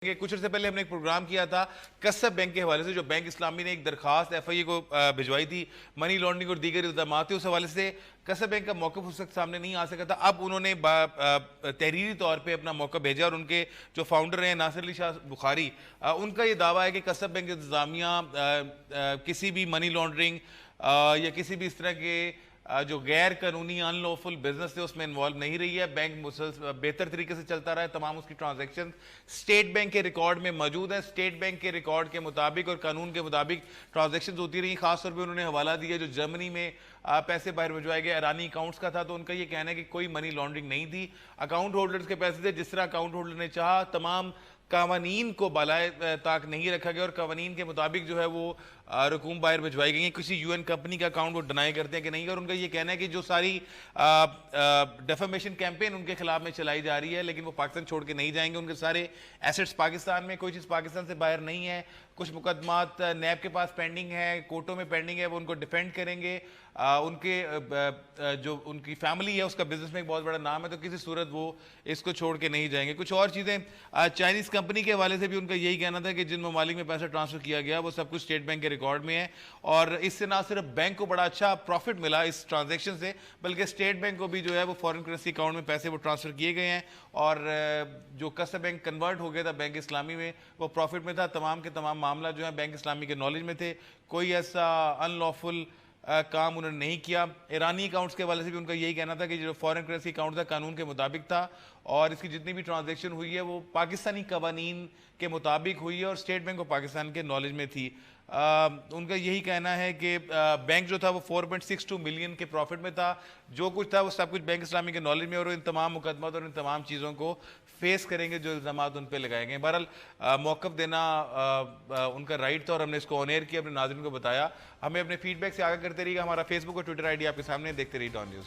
कुछ अर्से पहले हमने एक प्रोग्राम किया था कसब बैंक के हवाले से, जो बैंक इस्लामी ने एक दरखास्त FIA को भिजवाई थी मनी लॉन्ड्रिंग और दीगर इल्जाम थे। उस हवाले से कसब बैंक का मौक़िफ़ उस वक्त सामने नहीं आ सका था। अब उन्होंने तहरीरी तौर पे अपना मौक़ा भेजा और उनके जो फाउंडर हैं नासिर अली शाह बुखारी, उनका ये दावा है कि कसब बैंक इंतज़ामिया किसी भी मनी लॉन्ड्रिंग या किसी भी इस तरह के जो गैर कानूनी अनलॉफुल बिजनेस थे उसमें इन्वॉल्व नहीं रही है। बैंक बेहतर तरीके से चलता रहा है। तमाम उसकी ट्रांजैक्शन स्टेट बैंक के रिकॉर्ड में मौजूद है। स्टेट बैंक के रिकॉर्ड के मुताबिक और कानून के मुताबिक ट्रांजैक्शन होती रही। खासतौर पर उन्होंने हवाला दिया जो जर्मनी में पैसे बाहर भिजवाए गए ईरानी अकाउंट्स का था, तो उनका ये कहना है कि कोई मनी लॉन्ड्रिंग नहीं थी। अकाउंट होल्डर्स के पैसे थे, जिस तरह अकाउंट होल्डर ने चाहा तमाम कवानीन को बलाए ताक नहीं रखा गया और कवानीन के मुताबिक जो है वो रकूम बाहर भिजवाई गई है। किसी UN कंपनी का अकाउंट वो डिनाई करते हैं कि नहीं, और उनका ये कहना है कि जो सारी डेफेमेशन कैंपेन उनके खिलाफ में चलाई जा रही है, लेकिन वो पाकिस्तान छोड़ के नहीं जाएंगे। उनके सारे एसेट्स पाकिस्तान में, कोई चीज़ पाकिस्तान से बाहर नहीं है। कुछ मुकदमात नैब के पास पेंडिंग है, कोर्टों में पेंडिंग है, वो उनको डिफेंड करेंगे। उनके जो उनकी फैमिली है उसका बिजनेस में एक बहुत बड़ा नाम है, तो किसी सूरत वो इसको छोड़ के नहीं जाएंगे। कुछ और चीज़ें चाइनीज़ कंपनी के हवाले से भी उनका यही कहना था कि जिन ममालिक में पैसा ट्रांसफर किया गया वो सब कुछ स्टेट बैंक के रिकॉर्ड में है, और इससे ना सिर्फ बैंक को बड़ा अच्छा प्रॉफिट मिला इस ट्रांजैक्शन से, बल्कि स्टेट बैंक को भी जो है वो फॉरेन करेंसी अकाउंट में पैसे वो ट्रांसफर किए गए हैं। और जो कसब बैंक कन्वर्ट हो गया था बैंक इस्लामी में, वो प्रॉफिट में था। तमाम के तमाम मामला जो है बैंक इस्लामी के नॉलेज में थे। कोई ऐसा अनलॉफुल काम उन्होंने नहीं किया। ईरानी अकाउंट्स के हवाले से भी उनका यही कहना था कि जो फॉरेन करेंसी अकाउंट था कानून के मुताबिक था, और इसकी जितनी भी ट्रांजैक्शन हुई है वो पाकिस्तानी कवानीन के मुताबिक हुई है और स्टेट बैंक को पाकिस्तान के नॉलेज में थी। उनका यही कहना है कि बैंक जो था वो 4.62 मिलियन के प्रॉफिट में था। जो कुछ था वो सब कुछ बैंक इस्लामी के नॉलेज में, और इन तमाम मुकदमत और इन तमाम चीज़ों को फेस करेंगे जो इल्ज़ामात उन पर लगाए गए। बहरहाल मौक़िफ़ देना उनका राइट था और हमने इसको ऑन एयर किया, अपने नाज़रीन को बताया। हमें अपने फीडबैक से आगे करते रहिएगा। हमारा फेसबुक और ट्विटर ID आपके सामने, देखते रहिए डॉन न्यूज़।